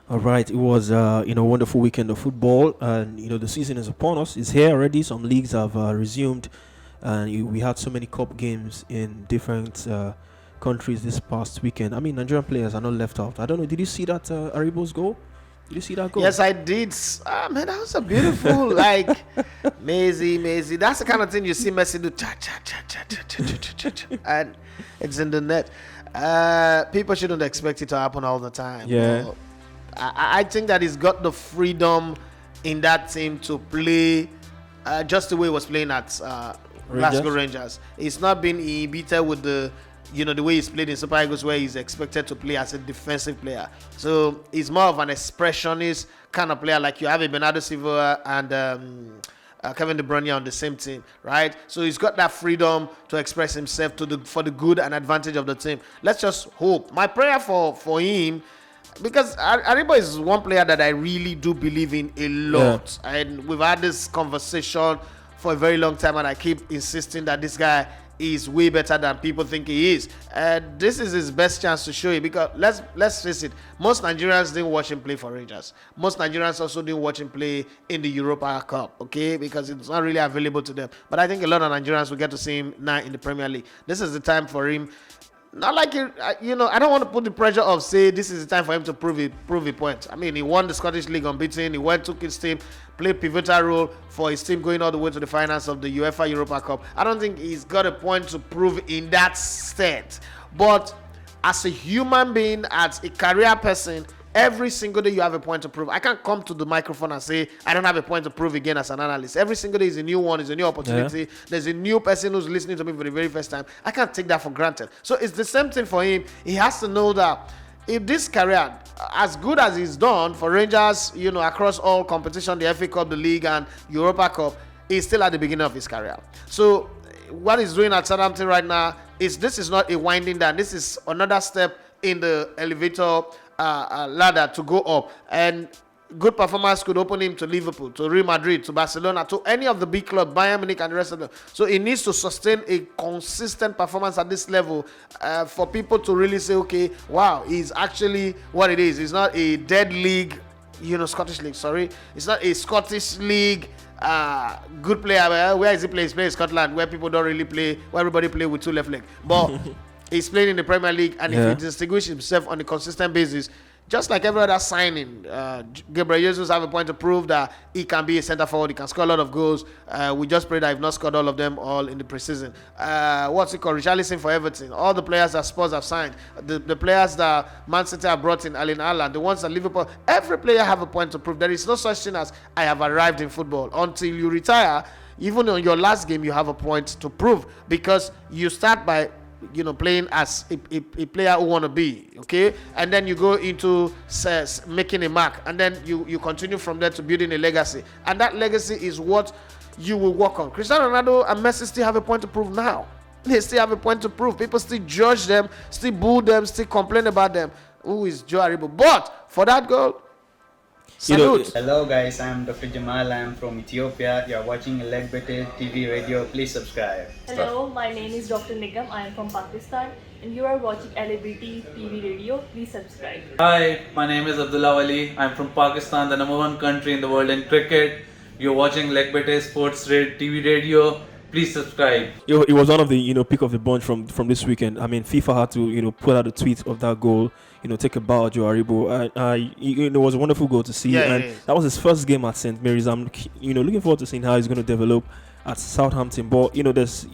All right, it was wonderful weekend of football, and the season is upon us. It's here already. Some leagues have resumed, and we had so many cup games in different countries this past weekend. I mean, Nigerian players are not left out. I don't know. Did you see that Aribo's goal? Did you see that goal? Yes, I did. Ah, man, that was a beautiful, like, Messi. That's the kind of thing you see Messi do, cha, cha, cha, cha, cha, cha, cha, cha, cha, and it's in the net. People shouldn't expect it to happen all the time. Yeah. But I think that he's got the freedom in that team to play just the way he was playing at Glasgow Rangers. He's not been inhibited with the way he's played in Super Eagles, where he's expected to play as a defensive player. So he's more of an expressionist kind of player, like you have a Bernardo Silva and Kevin De Bruyne on the same team, right? So he's got that freedom to express himself for the good and advantage of the team. Let's just hope. My prayer for him, because Aribo is one player that I really do believe in a lot. Yeah. And we've had this conversation for a very long time, and I keep insisting that this guy is way better than people think he is. And this is his best chance to show it, because let's face it, most Nigerians didn't watch him play for Rangers. Most Nigerians also didn't watch him play in the Europa Cup, okay? Because it's not really available to them. But I think a lot of Nigerians will get to see him now in the Premier League. This is the time for him. Not like I don't want to put the pressure of say this is the time for him to prove a point. I mean, he won the Scottish League unbeaten. He took his team, played pivotal role for his team going all the way to the finals of the UEFA Europa Cup. I don't think he's got a point to prove in that state. But as a human being, as a career person, every single day you have a point to prove. I can't come to the microphone and say I don't have a point to prove again as an analyst. Every single day is a new one, is a new opportunity. Yeah. There's a new person who's listening to me for the very first time. I can't take that for granted. So it's the same thing for him. He has to know that if this career, as good as he's done for Rangers, across all competition, the FA Cup, the League, and Europa Cup, he's still at the beginning of his career. So what he's doing at Southampton right now this is not a winding down. This is another step in the elevator ladder to go up, and good performance could open him to Liverpool, to Real Madrid, to Barcelona, to any of the big clubs, Bayern Munich and the rest of them. So he needs to sustain a consistent performance at this level for people to really say, okay, wow, he's actually what it is. It's not a dead league, Scottish League, sorry. It's not a Scottish League good player. Where is he playing? He's playing in Scotland, where people don't really play, where everybody play with two left legs. But he's playing in the Premier League, and if he distinguishes himself on a consistent basis, just like every other signing, Gabriel Jesus have a point to prove that he can be a centre forward. He can score a lot of goals. We just pray that I've not scored all of them all in the preseason. What's it called? Richarlison for Everton. All the players that Spurs have signed, the players that Man City have brought in, Erling Haaland, the ones that Liverpool, every player have a point to prove. There is no such thing as I have arrived in football. Until you retire, even on your last game, you have a point to prove, because you start by playing as a player who want to be, okay, and then you go into making a mark, and then you continue from there to building a legacy, and that legacy is what you will work on. Cristiano Ronaldo and Messi still have a point to prove now. They still have a point to prove. People still judge them, still boo them, still complain about them. Who is Joe Aribo? But for that goal, salute. Hello guys, I'm Dr. Jamal. I'm from Ethiopia. You're watching Legbete TV Radio. Please subscribe. Hello, my name is Dr. Nigam. I am from Pakistan, and you are watching LBT TV Radio. Please subscribe. Hi, my name is Abdullah Wali. I'm from Pakistan, the number one country in the world in cricket. You're watching Legbete Sports TV Radio. Please subscribe. It was one of the pick of the bunch from this weekend. I mean, FIFA had to put out a tweet of that goal. Take a bow at Joe Aribo. It was a wonderful goal to see, that was his first game at St. Mary's. I'm looking forward to seeing how he's going to develop at Southampton. But there's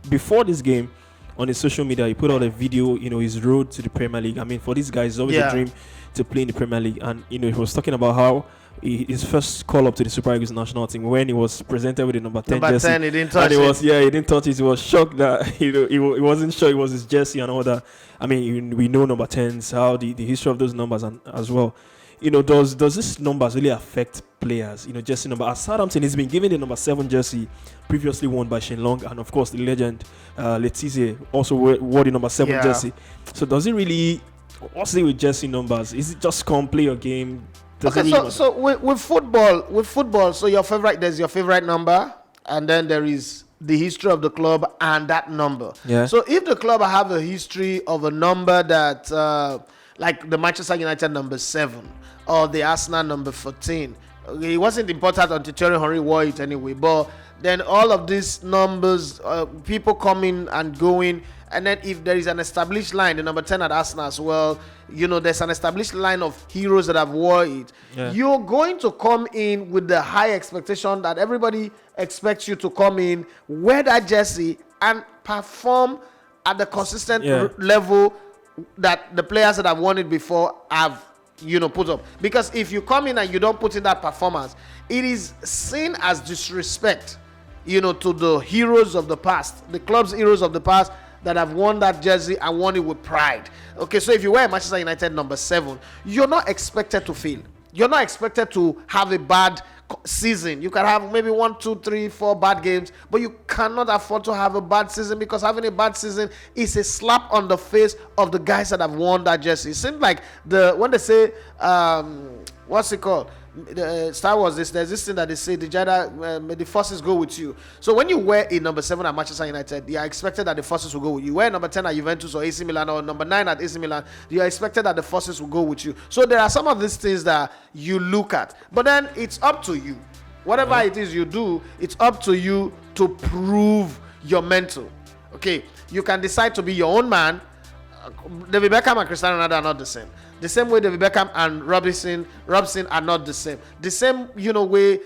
before this game, on his social media, he put out a video. His road to the Premier League. I mean, for these guys, it's always a dream to play in the Premier League, and he was talking about how his first call up to the Super Eagles national team, when he was presented with the number 10 jersey. 10, he didn't touch it. He didn't touch it. He was shocked that he wasn't sure it was his jersey and all that. I mean, we know number 10s, how the history of those numbers and as well. Does this numbers really affect players? Jersey number. At Southampton, he's been given the number 7 jersey, previously worn by Shane Long, and of course the legend Letizia also wore the number 7 jersey. So does it really? What's it with jersey numbers? Is it just come play your game? So with football, so there's your favorite number, and then there is the history of the club and that number. Yeah. So if the club have a history of a number that like the Manchester United number 7 or the Arsenal number 14. It wasn't important until Thierry Henry wore it anyway. But then all of these numbers, people coming and going, and then if there is an established line, the number 10 at Arsenal as well, there's an established line of heroes that have wore it. Yeah. You're going to come in with the high expectation that everybody expects you to come in, wear that jersey, and perform at the consistent level that the players that have won it before have put up. Because if you come in and you don't put in that performance, it is seen as disrespect to the heroes of the past, the club's heroes of the past that have won that jersey and won it with pride. Okay, so if you wear Manchester United number 7, you're not expected to fail. You're not expected to have a bad season. You can have maybe 1, 2, 3, 4 bad games, but you cannot afford to have a bad season, because having a bad season is a slap on the face of the guys that have won that jersey. It seems like when they say what's it called, Star Wars, there's this thing that they say, the Jedi, may the forces go with you. So when you wear a number 7 at Manchester United, you are expected that the forces will go with you. You wear number 10 at Juventus or AC Milan, or number 9 at AC Milan, you are expected that the forces will go with you. So there are some of these things that you look at, but then it's up to you. Whatever it is you do, it's up to you to prove your mental. Okay, you can decide to be your own man. David Beckham and Cristiano Ronaldo are not the same. The same way David Beckham and Robson are not the same. The same, way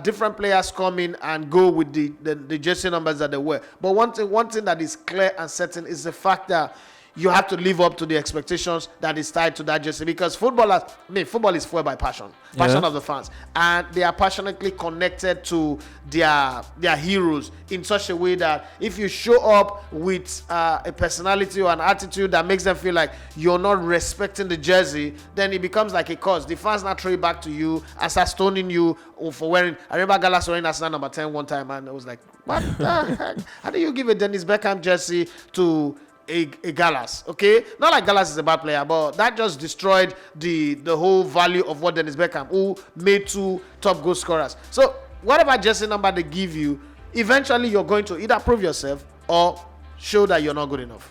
different players come in and go with the jersey numbers that they wear. But one thing that is clear and certain is the fact that you have to live up to the expectations that is tied to that jersey, because football is fueled by passion of the fans, and they are passionately connected to their heroes in such a way that if you show up with a personality or an attitude that makes them feel like you're not respecting the jersey, then it becomes like a cause. The fans now throw it back to you and start stoning you for wearing. I remember Gallas wearing Arsenal number 10 one time, and I was like, what the heck? How do you give a Dennis Beckham jersey to a Gallas? Okay, not like Gallas is a bad player, but that just destroyed the whole value of what Dennis Beckham, who made 2 top goal scorers. So whatever jersey number they give you, eventually you're going to either prove yourself or show that you're not good enough.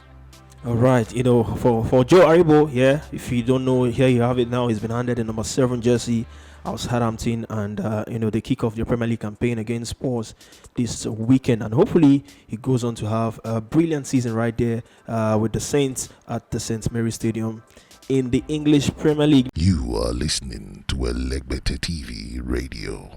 All right, for Joe Aribo, if you don't know, here you have it now. He's been handed the number 7 jersey out Southampton, and they kick off the Premier League campaign against Spurs this weekend, and hopefully he goes on to have a brilliant season right there with the Saints at the St. Mary's Stadium in the English Premier League. You are listening to Elegbete TV Radio.